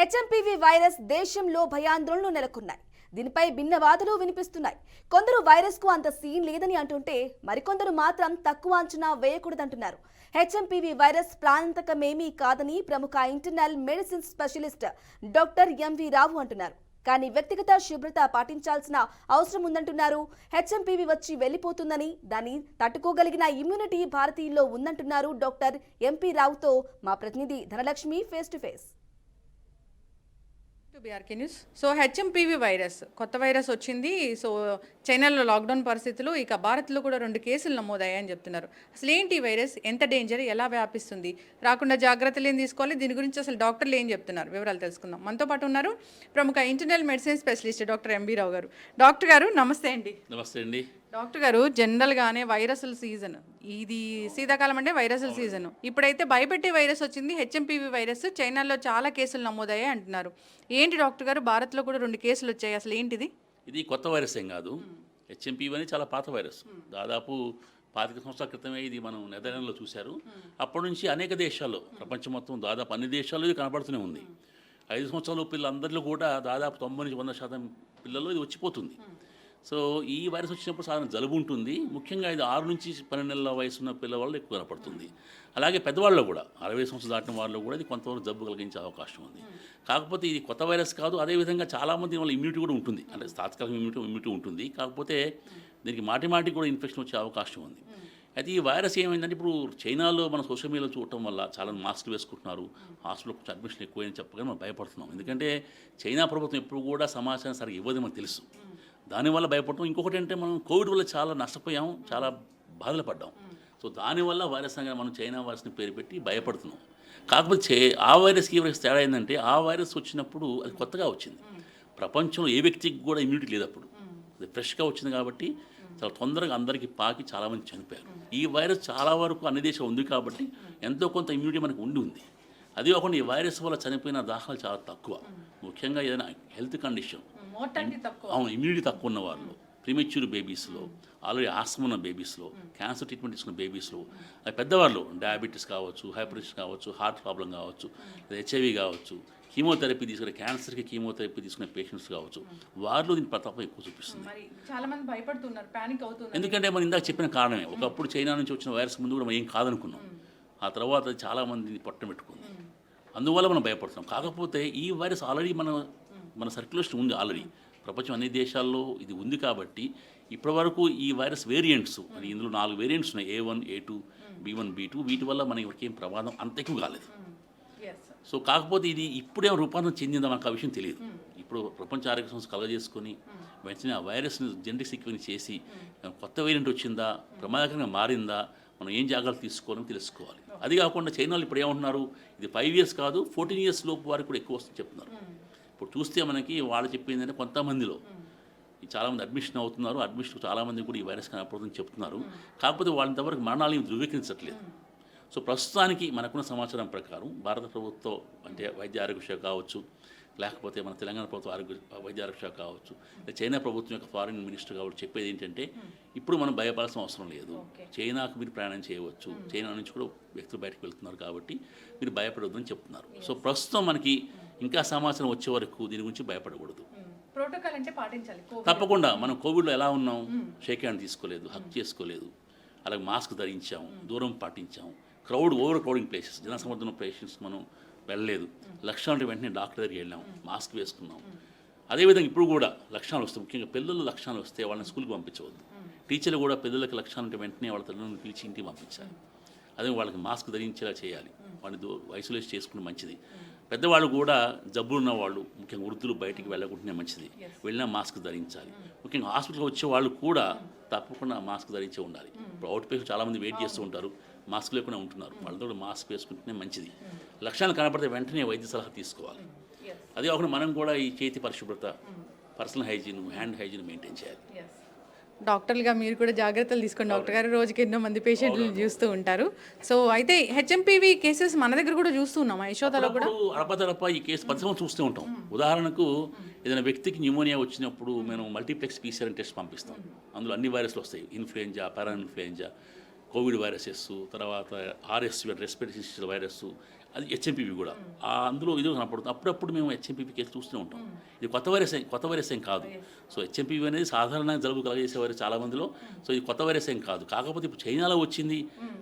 HMPV virus దేశంలో భయాందోళనలు నెలకొన్నాయి. దీనిపై భిన్న వాదనలు వినిపిస్తున్నాయి. కొందరు వైరస్ కు అంత సీన్ లేదని అంటుంటే మరికొందరు మాత్రం తక్కువ అంచనా వేయకూడదంటున్నారు. హెచ్ఎంపీవీ వైరస్ ప్రాణాంతకమేమీ కాదని ప్రముఖ internal medicine specialist doctor M V Rao అంటున్నారు. కానీ వ్యక్తిగత శుభ్రత పాటించాల్సిన అవసరం ఉందంటున్నారు. హెచ్ఎంపీవీ వచ్చి వెళ్లిపోతుందని, దాన్ని తట్టుకోగలిగిన ఇమ్యూనిటీ భారతీయుల్లో ఉందంటున్నారు డాక్టర్ ఎంపీ రావుతో మా ప్రతినిధి Dhanalakshmi face to face. BRK news. So HMPV virus కొత్త వైరస్ వచ్చింది. సో చైనాలో లాక్డౌన్ పరిస్థితులు, ఇక భారత్లో కూడా 2 కేసులు నమోదయ్యాయని చెప్తున్నారు. అసలు ఏంటి వైరస్, ఎంత డేంజర్, ఎలా వ్యాపిస్తుంది, రాకుండా జాగ్రత్తలు ఏం తీసుకోవాలి, దీని గురించి అసలు డాక్టర్లు ఏం చెప్తున్నారు, వివరాలు తెలుసుకుందాం. మనతో పాటు ఉన్నారు ప్రముఖ internal medicine specialist doctor M B Rao గారు. డాక్టర్ గారు నమస్తే అండి. నమస్తే అండి. డాక్టర్ గారు, జనరల్గానే వైరస్ల సీజన్ ఇది, శీతాకాలం అంటే వైరస్ల సీజన్. ఇప్పుడైతే భయపెట్టే వైరస్ వచ్చింది, హెచ్ఎంపీవీ వైరస్. చైనాలో చాలా కేసులు నమోదయ్యాయి అంటున్నారు. ఏంటి డాక్టర్ గారు, భారత్లో కూడా 2 కేసులు వచ్చాయి, అసలు ఏంటిది? ఇది కొత్త వైరస్ ఏం కాదు. హెచ్ఎంపీవీ అని చాలా పాత వైరస్. దాదాపు 25 సంవత్సరాల క్రితమే ఇది మనం నెదర్లాండ్లో చూశారు. అప్పటి నుంచి అనేక దేశాల్లో, ప్రపంచం మొత్తం దాదాపు అన్ని దేశాల్లో ఇది కనబడుతూనే ఉంది. 5 సంవత్సరాల పిల్లలందరిలో కూడా దాదాపు 90-100% పిల్లల్లో ఇది వచ్చిపోతుంది. సో ఈ వైరస్ వచ్చినప్పుడు సాధారణ జలుబు ఉంటుంది. ముఖ్యంగా ఇది 6 నుంచి 12 నెలల వయసు ఉన్న పిల్లవాళ్ళు ఎక్కువ కనపడుతుంది. అలాగే పెద్దవాళ్ళు కూడా 60 సంవత్సరాలు దాటిన వాళ్ళు కూడా ఇది కొంతవరకు జబ్బు కలిగించే అవకాశం ఉంది. కాకపోతే ఇది కొత్త వైరస్ కాదు. అదేవిధంగా చాలామంది వాళ్ళ ఇమ్యూనిటీ కూడా ఉంటుంది, అంటే తాత్కాలిక ఇమ్యూనిటీ ఉంటుంది. కాకపోతే దీనికి మాటి కూడా ఇన్ఫెక్షన్ వచ్చే అవకాశం ఉంది. అయితే ఈ వైరస్ ఏమైందంటే, ఇప్పుడు చైనాలో మన సోషల్ మీడియాలో చూడటం వల్ల చాలా మాస్కులు వేసుకుంటున్నారు, హాస్పిటల్ కొంచెం అడ్మిషన్ ఎక్కువని చెప్పగానే మనం భయపడుతున్నాం. ఎందుకంటే చైనా ప్రభుత్వం ఎప్పుడు కూడా సమాచారం సరిగ్గా ఇవ్వదు, మనకు తెలుసు. దానివల్ల భయపడటం. ఇంకొకటి అంటే, మనం కోవిడ్ వల్ల చాలా నష్టపోయాం, చాలా బాధలు పడ్డాం. సో దానివల్ల వైరస్ అనగా మనం చైనా వైరస్ని పేరు పెట్టి భయపడుతున్నాం. కాకపోతే ఆ వైరస్కి ఈ వైరస్ తేడా ఏంటంటే, ఆ వైరస్ వచ్చినప్పుడు అది కొత్తగా వచ్చింది. ప్రపంచంలో ఏ వ్యక్తికి కూడా ఇమ్యూనిటీ లేదు అప్పుడు. అది ఫ్రెష్గా వచ్చింది కాబట్టి చాలా తొందరగా అందరికీ పాకి చాలామంది చనిపోయారు. ఈ వైరస్ చాలా వరకు అన్ని దేశాలు ఉంది కాబట్టి ఎంతో కొంత ఇమ్యూనిటీ మనకు ఉంది. అది కాకుండా ఈ వైరస్ వల్ల చనిపోయిన దాఖలు చాలా తక్కువ. ముఖ్యంగా ఏదైనా హెల్త్ కండిషన్, అవును, ఇమ్యూనిటీ తక్కువ ఉన్న వాళ్ళు, ప్రీమెచ్యూర్ బేబీస్లో, ఆల్రెడీ ఆస్మా ఉన్న బేబీస్లో, క్యాన్సర్ ట్రీట్మెంట్ తీసుకున్న బేబీస్లో, పెద్దవాళ్ళు డయాబెటీస్ కావచ్చు, హైపర్టెన్షన్ కావచ్చు, హార్ట్ ప్రాబ్లం కావచ్చు, హెచ్ఐవి కావచ్చు, కీమోథెరపీ తీసుకునే, క్యాన్సర్కి కీమోథెరపీ తీసుకునే పేషెంట్స్ కావచ్చు, వారిలో దీని ప్రతాపం ఎక్కువ చూపిస్తుంది. చాలా మంది భయపడుతున్నారు, పానిక్ అవుతున్నారు. ఎందుకంటే మనం ఇందాక చెప్పిన కారణమే. ఒకప్పుడు చైనా నుంచి వచ్చిన వైరస్ ముందు కూడా మనం ఏం కాదనుకున్నాం. ఆ తర్వాత చాలామంది పట్టం పెట్టుకుంది, అందువల్ల మనం భయపడుతున్నాం. కాకపోతే ఈ వైరస్ ఆల్రెడీ మన సర్క్యులేషన్ ఉంది. ఆల్రెడీ ప్రపంచం అన్ని దేశాల్లో ఇది ఉంది కాబట్టి ఇప్పటివరకు ఈ వైరస్ వేరియంట్స్, అది ఇందులో 4 వేరియంట్స్ ఉన్నాయి, A1, A2, B1, B2. వీటి వల్ల మనకి ఏం ప్రమాదం అంత ఎక్కువ కాలేదు. సో కాకపోతే ఇది ఇప్పుడేమో రూపాంతరం చెందిందా మనకు ఆ విషయం తెలియదు. ఇప్పుడు ప్రపంచ ఆరోగ్య సంస్థ కలగజేసుకొని వెంటనే ఆ వైరస్ని జెనెటిక్ సీక్వెన్స్ చేసి కొత్త వేరియంట్ వచ్చిందా, ప్రమాదకరంగా మారిందా, మనం ఏం జాగ్రత్తలు తీసుకోవాలని తెలుసుకోవాలి. అది కాకుండా చైనాలో ఇప్పుడు ఏమంటున్నారు, ఇది 5 years కాదు 14 years లోపు వారికి కూడా ఎక్కువ వస్తుంది చెప్తున్నారు. ఇప్పుడు చూస్తే మనకి వాళ్ళు చెప్పింది అంటే, కొంతమందిలో చాలామంది అడ్మిషన్ అవుతున్నారు, అడ్మిషన్ చాలామంది కూడా ఈ వైరస్ కనపడుతుందని చెప్తున్నారు. కాకపోతే వాళ్ళంతవరకు మరణాలు ధృవీకరించట్లేదు. సో ప్రస్తుతానికి మనకున్న సమాచారం ప్రకారం భారత ప్రభుత్వం, అంటే వైద్య ఆరోగ్య శాఖ కావచ్చు, లేకపోతే మన తెలంగాణ ప్రభుత్వ వైద్య ఆరోగ్య శాఖ కావచ్చు, చైనా ప్రభుత్వం యొక్క ఫారిన్ మినిస్టర్ కావచ్చు, చెప్పేది ఏంటంటే, ఇప్పుడు మనం భయపడాల్సిన అవసరం లేదు, చైనాకు మీరు ప్రయాణం చేయవచ్చు, చైనా నుంచి కూడా వ్యక్తులు బయటకు వెళ్తున్నారు కాబట్టి మీరు భయపడవద్దని చెప్తున్నారు. సో ప్రస్తుతం మనకి ఇంకా సమాచారం వచ్చే వరకు దీని గురించి భయపడకూడదు. ప్రోటోకాల్ అంటే పాటించాలి తప్పకుండా. మనం కోవిడ్లో ఎలా ఉన్నాం, షేక్ హ్యాండ్ తీసుకోలేదు, హక్ చేసుకోలేదు, అలాగే మాస్క్ ధరించాం, దూరం పాటించాం, ఓవర్ క్రౌడింగ్ ప్లేసెస్, జనసమర్థన ప్లేసెస్ మనం వెళ్ళలేదు, లక్షణాలు వెంటనే డాక్టర్ దగ్గరికి వెళ్ళాం, మాస్క్ వేసుకున్నాం. అదేవిధంగా ఇప్పుడు కూడా లక్షణాలు వస్తాయి, ముఖ్యంగా పిల్లలు లక్షణాలు వస్తే వాళ్ళని స్కూల్కి పంపించవద్దు. టీచర్లు కూడా పిల్లలకి లక్షణాలు ఉంటే వెంటనే వాళ్ళ తల్లిదండ్రులను పిలిచి ఇంటికి పంపించాలి. అదే వాళ్ళకి మాస్క్ ధరించేలా చేయాలి, వాళ్ళని ఐసోలేట్ చేసుకుంటే మంచిది. పెద్దవాళ్ళు కూడా జబ్బులు ఉన్న వాళ్ళు, ముఖ్యంగా వృద్ధులు బయటికి వెళ్ళకుండానే మంచిది, వెళ్ళినా మాస్క్ ధరించాలి. ముఖ్యంగా హాస్పిటల్కి వచ్చే వాళ్ళు కూడా తప్పకుండా మాస్క్ ధరించే ఉండాలి. ఇప్పుడు అవుట్ పేషెంట్ చాలామంది వెయిట్ చేస్తూ ఉంటారు, మాస్క్ లేకుండా ఉంటున్నారు, వాళ్ళతో కూడా మాస్క్ వేసుకుంటేనే మంచిది. లక్షణాలు కనపడితే వెంటనే వైద్య సలహా తీసుకోవాలి. అదే కాకుండా మనం కూడా ఈ చేతి పరిశుభ్రత, personal hygiene, hand hygiene maintain చేయాలి. డాక్టర్లుగా మీరు కూడా జాగ్రత్తలు తీసుకోండి డాక్టర్ గారు, రోజుకి ఎన్నో మంది పేషెంట్లు చూస్తూ ఉంటారు. సో అయితే హెచ్ఎంపీవీ కేసెస్ మన దగ్గర కూడా చూస్తున్నాం, యశోదలో కూడా అడపదడప ఈ కేసు 10 సంవత్సరాలు చూస్తూ ఉంటాం. ఉదాహరణకు ఏదైనా వ్యక్తికి న్యూమోనియా వచ్చినప్పుడు మనం మల్టీప్లెక్స్ PCR టెస్ట్ పంపిస్తాం. అందులో అన్ని వైరస్లు వస్తాయి, ఇన్ఫ్లుయెంజా, పారా ఇన్ఫ్లుయెంజా, కోవిడ్ వైరసెస్, తర్వాత RSV రెస్పిరేటరీ సిస్టమ్ వైరస్, అది హెచ్ఎంపీవీ కూడా అందులో ఇది కనపడుతుంది. అప్పుడప్పుడు మేము హెచ్ఎంపీవీ కేసు చూస్తూనే ఉంటాం. ఇది కొత్త వైరస్ ఏం కాదు. సో హెచ్ఎంపీవీ అనేది సాధారణంగా జలుబు కలగజేసేవారు చాలామందిలో. సో ఇది కొత్త వైరస్ ఏం కాదు. కాకపోతే ఇప్పుడు చైనాలో వచ్చింది,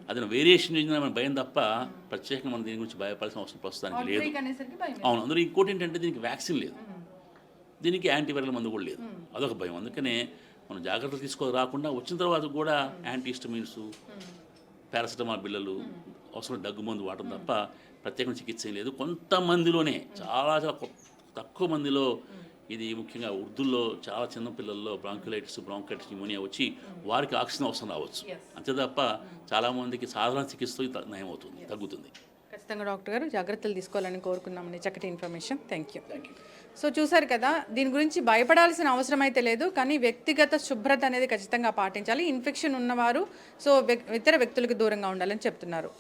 అది వేరియేషన్ మన భయం తప్ప ప్రత్యేకంగా మనం దీని గురించి భయపడాల్సిన అవసరం ప్రస్తుతానికి లేదు. అవును, అందులో ఇంకోటి ఏంటంటే దీనికి వ్యాక్సిన్ లేదు, దీనికి యాంటీవైరల్ మందు కూడా లేదు. అదొక భయం. అందుకనే మనం జాగ్రత్తలు తీసుకో రాకుండా వచ్చిన తర్వాత కూడా యాంటీహిస్టమిన్స్, పారాసిటమాల్ బిళ్ళలు, అవసరం దగ్గు మందు వాడటం తప్ప ప్రత్యేకమైన చికిత్స ఏం లేదు. కొంతమందిలోనే చాలా తక్కువ మందిలో ఇది ముఖ్యంగా వృద్ధుల్లో చాలా చిన్న పిల్లల్లో బ్రాంక్యులైటిస్ న్యూమోనియా వచ్చి వారికి ఆక్సిజన్ అవసరం రావచ్చు. అంతే తప్ప చాలామందికి సాధారణ చికిత్సతో నయమవుతుంది, తగ్గుతుంది. ఖచ్చితంగా డాక్టర్ గారు జాగ్రత్తలు తీసుకోవాలని కోరుకున్నామని చక్కటి ఇన్ఫర్మేషన్. Thank you. సో చూసారు కదా, దీని గురించి భయపడాల్సిన అవసరం అయితే లేదు, కానీ వ్యక్తిగత శుభ్రత అనేది ఖచ్చితంగా పాటించాలి. ఇన్ఫెక్షన్ ఉన్నవారు సో ఇతర వ్యక్తులకు దూరంగా ఉండాలని చెప్తున్నారు.